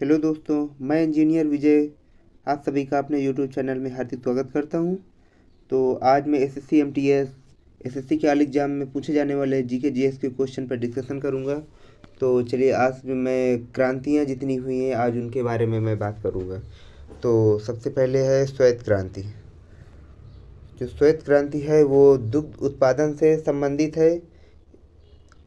Hello दोस्तों, मैं engineer विजय आप सभी का अपने यूट्यूब चैनल में हार्दिक स्वागत करता हूं। तो आज मैं एसएससी एमटीएस एसएससी के आल एग्ज़ाम में पूछे जाने वाले जीके जीएस के क्वेश्चन पर डिस्कशन करूंगा। तो चलिए, आज मैं क्रांतियां जितनी हुई हैं आज उनके बारे में मैं बात करूंगा। तो सबसे पहले है श्वेत क्रांति। जो श्वेत क्रांति है वो दुग्ध उत्पादन से संबंधित है।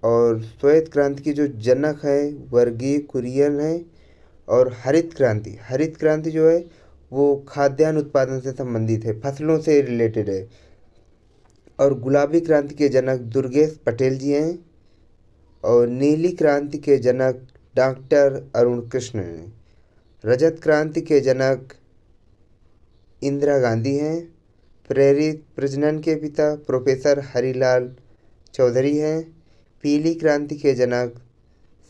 और श्वेत क्रांति की जो जनक है वर्गीय कुरियन है। और हरित क्रांति जो है वो खाद्यान्न उत्पादन से संबंधित है, फसलों से रिलेटेड है। और गुलाबी क्रांति के जनक दुर्गेश पटेल जी हैं। और नीली क्रांति के जनक डॉक्टर अरुण कृष्ण हैं। रजत क्रांति के जनक इंदिरा गांधी हैं। प्रेरित प्रजनन के पिता प्रोफेसर हरिलाल चौधरी हैं। पीली क्रांति के जनक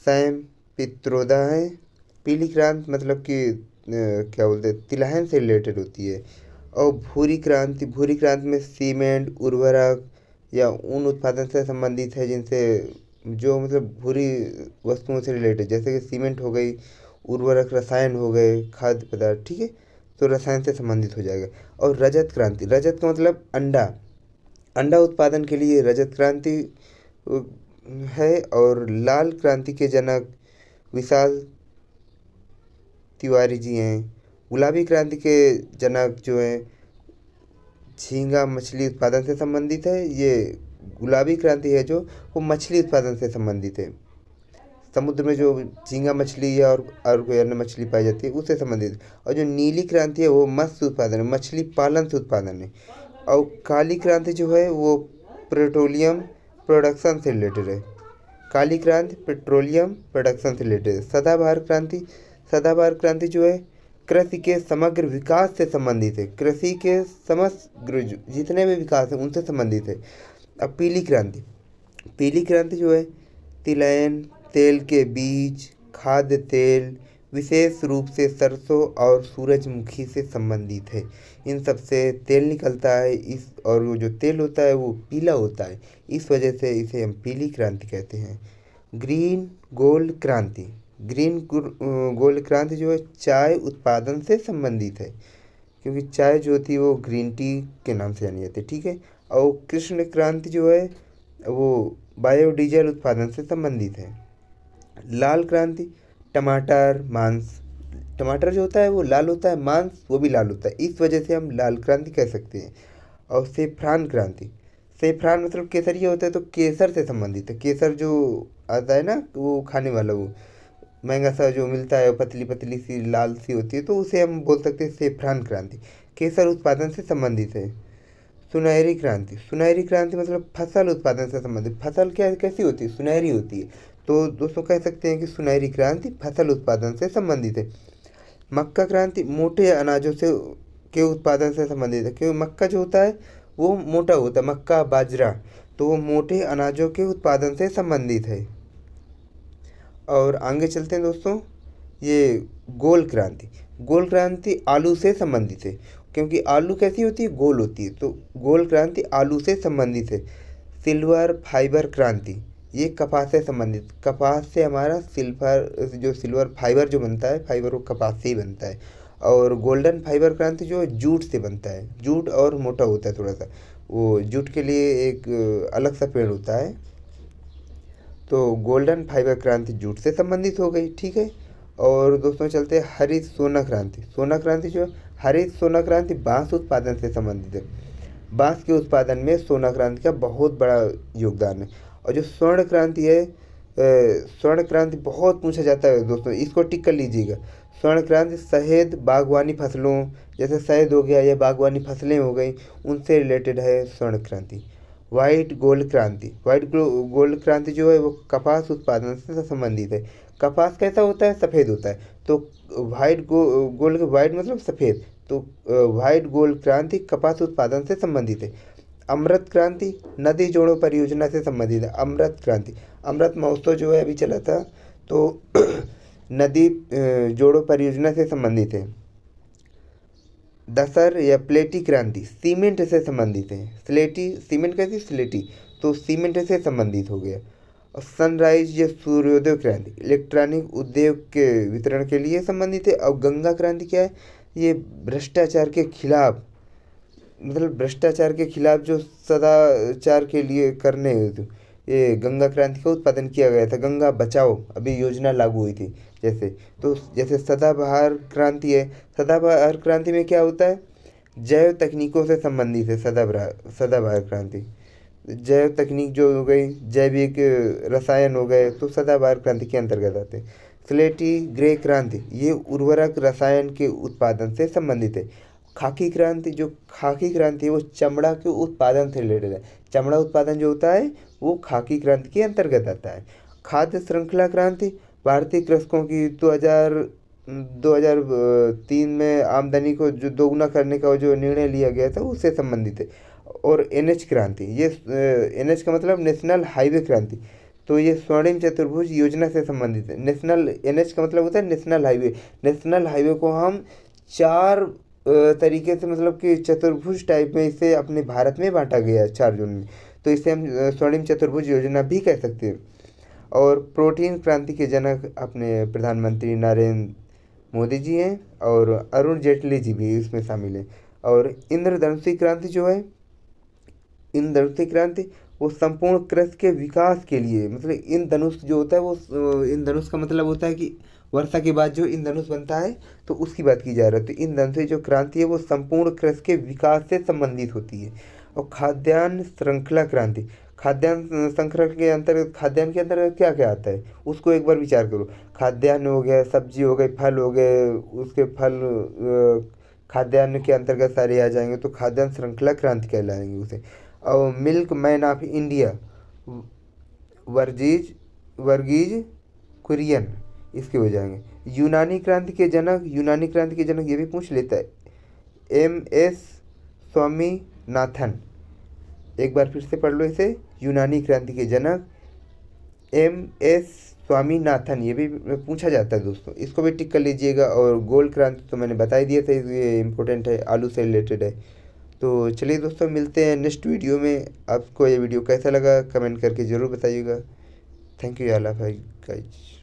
सैम पित्रोदा हैं। पीली क्रांति मतलब कि क्या बोलते हैं, तिलहन से रिलेटेड होती है। और भूरी क्रांति में सीमेंट उर्वरक या ऊन उत्पादन से संबंधित है, जिनसे जो मतलब भूरी वस्तुओं से रिलेटेड, जैसे कि सीमेंट हो गई, उर्वरक रसायन हो गए, खाद्य पदार्थ, ठीक है, तो रसायन से संबंधित हो जाएगा। और रजत का मतलब अंडा अंडा उत्पादन के लिए रजत क्रांति है। और लाल क्रांति के जनक विशाल तिवारी जी हैं। गुलाबी क्रांति के जनक जो हैं झींगा मछली उत्पादन से संबंधित है। ये गुलाबी क्रांति है जो वो मछली उत्पादन से संबंधित है। समुद्र में जो झींगा मछली या और कोई अन्य मछली पाई जाती है उससे संबंधित है। और जो नीली क्रांति है वो मत्स्य उत्पादन है, मछली पालन से उत्पादन है। और काली क्रांति जो है वो पेट्रोलियम प्रोडक्शन से रिलेटेड है। काली क्रांति पेट्रोलियम प्रोडक्शन से रिलेटेड है। सदाबहार क्रांति जो है कृषि के समग्र विकास से संबंधित है। कृषि के समग्र जितने भी विकास हैं उनसे संबंधित है। अब पीली क्रांति जो है तिलहन, तेल के बीज, खाद्य तेल, विशेष रूप से सरसों और सूरजमुखी से संबंधित है। इन सब से तेल निकलता है और वो जो तेल होता है वो पीला होता है। इस वजह से इसे हम पीली क्रांति कहते हैं। ग्रीन गोल्ड क्रांति जो है चाय उत्पादन से संबंधित है, क्योंकि चाय जो होती है वो ग्रीन टी के नाम से जानी जाती है, ठीक है। और कृष्ण क्रांति जो है वो बायोडीजल उत्पादन से संबंधित है। लाल क्रांति टमाटर जो होता है वो लाल होता है, मांस वो भी लाल होता है, इस वजह से हम लाल क्रांति कह सकते हैं। और सेफ्रान मतलब केसरिया होता है, तो केसर से संबंधित है। केसर जो आता है ना वो खाने वाला, वो महंगा सा जो मिलता है, पतली पतली सी लाल सी होती है, तो उसे हम बोल सकते हैं सेफ्रान क्रांति। केसर उत्पादन से संबंधित है। सुनहरी क्रांति मतलब फसल उत्पादन से संबंधित। फसल क्या कैसी होती है, सुनहरी होती है, तो दोस्तों कह सकते हैं कि सुनहरी क्रांति फसल उत्पादन से संबंधित है। मक्का क्रांति मोटे अनाजों से के उत्पादन से संबंधित है, क्योंकि मक्का जो होता है वो मोटा होता है, मक्का बाजरा, तो वो मोटे अनाजों के उत्पादन से संबंधित है। और आगे चलते हैं दोस्तों, ये गोल क्रांति आलू से संबंधित है, क्योंकि आलू कैसी होती है, गोल होती है, तो गोल क्रांति आलू से संबंधित है। सिल्वर फाइबर क्रांति ये कपास से संबंधित, कपास से हमारा सिल्वर फाइबर जो बनता है, फाइबर वो कपास से ही बनता है। और गोल्डन फाइबर क्रांति जो जूट से बनता है, जूट और मोटा होता है थोड़ा सा, वो जूट के लिए एक अलग सा पेड़ होता है। तो गोल्डन फाइबर क्रांति जूट से संबंधित हो गई, ठीक है। और दोस्तों चलते हैं हरित सोना क्रांति जो हरित सोना क्रांति बांस उत्पादन से संबंधित है। बांस के उत्पादन में सोना क्रांति का बहुत बड़ा योगदान है। और जो स्वर्ण क्रांति बहुत पूछा जाता है दोस्तों, इसको टिक कर लीजिएगा। स्वर्ण क्रांति शहद बागवानी फसलों, जैसे शहद हो गया या बागवानी फसलें हो गई, उनसे रिलेटेड है स्वर्ण क्रांति। वाइट गोल्ड क्रांति जो है वो कपास उत्पादन से संबंधित है। कपास कैसा होता है, सफ़ेद होता है, तो वाइट मतलब सफ़ेद, तो वाइट गोल्ड क्रांति कपास उत्पादन से संबंधित है। अमृत क्रांति नदी जोड़ो परियोजना से संबंधित है। अमृत महोत्सव जो है अभी चला था, तो नदी जोड़ो परियोजना से संबंधित है। दसर या प्लेटी क्रांति सीमेंट से संबंधित है। सीमेंट कैसी, स्लेटी, तो सीमेंट से संबंधित हो गया। और सनराइज या सूर्योदय क्रांति इलेक्ट्रॉनिक उद्योग के वितरण के लिए संबंधित है। और गंगा क्रांति क्या है, ये भ्रष्टाचार के खिलाफ, मतलब भ्रष्टाचार के खिलाफ जो सदाचार के लिए करने हेतु ये गंगा क्रांति का उत्पादन किया गया था। गंगा बचाओ अभी योजना लागू हुई थी जैसे। तो जैसे सदाबहार क्रांति है, सदाबहार क्रांति में क्या होता है, जैव तकनीकों से संबंधित है सदाबहार क्रांति। जैव तकनीक जो हो गई, जैविक रसायन हो गए, तो सदाबहार क्रांति के अंतर्गत आते हैं। स्लेटी ग्रे क्रांति ये उर्वरक रसायन के उत्पादन से संबंधित है। खाकी क्रांति, जो खाकी क्रांति है वो चमड़ा के उत्पादन से रिलेटेड है। चमड़ा उत्पादन जो होता है वो खाकी क्रांति के अंतर्गत आता है। खाद्य श्रृंखला क्रांति भारतीय कृषकों की 2003 में आमदनी को जो दोगुना करने का जो निर्णय लिया गया था उससे संबंधित है। और एनएच क्रांति, ये एनएच का मतलब नेशनल हाईवे क्रांति, तो ये स्वर्णिम चतुर्भुज योजना से संबंधित है। नेशनल एनएच का मतलब होता है नेशनल हाईवे। नेशनल हाईवे को हम चार तरीके से, मतलब कि चतुर्भुज टाइप में इसे अपने भारत में बांटा गया है 4 जोन में, तो इसे हम स्वर्णिम चतुर्भुज योजना भी कह सकते हैं। और प्रोटीन क्रांति के जनक अपने प्रधानमंत्री नरेंद्र मोदी जी हैं, और अरुण जेटली जी भी इसमें शामिल हैं। और इंद्रधनुषी क्रांति जो है, इंद्रधनुषी क्रांति वो संपूर्ण कृषि के विकास के लिए, मतलब इंद्रधनुष जो होता है वो, इंद्रधनुष का मतलब होता है कि वर्षा के बाद जो इंद्रधनुष बनता है, तो उसकी बात की जा रही है। तो इंद्रधनुषी जो क्रांति है वो संपूर्ण कृषि के विकास से संबंधित होती है। और खाद्यान्न श्रृंखला क्रांति, खाद्यान्न श्रृंखला के अंतर्गत, खाद्यान्न के अंतर्गत क्या क्या आता है उसको एक बार विचार करो। खाद्यान्न हो गया, सब्जी हो गई, फल हो गए, उसके फल खाद्यान्न के अंतर्गत सारे आ जाएंगे, तो खाद्यान्न श्रृंखला क्रांति कहलाएंगे उसे। और milk man of India Verghese Verghese Kurien इसके हो जाएंगे। यूनानी क्रांति के जनक, यूनानी क्रांति के जनक ये भी पूछ लेता है, MS स्वामीनाथन। एक बार फिर से पढ़ लो इसे, यूनानी क्रांति के जनक MS स्वामीनाथन, ये भी पूछा जाता है दोस्तों, इसको भी टिक कर लीजिएगा। और गोल्ड क्रांति तो मैंने बता ही दिया था, ये इम्पोर्टेंट है, आलू से रिलेटेड है। तो चलिए दोस्तों, मिलते हैं नेक्स्ट वीडियो में। आपको ये वीडियो कैसा लगा कमेंट करके ज़रूर बताइएगा। थैंक यू, आला भाई गाइज।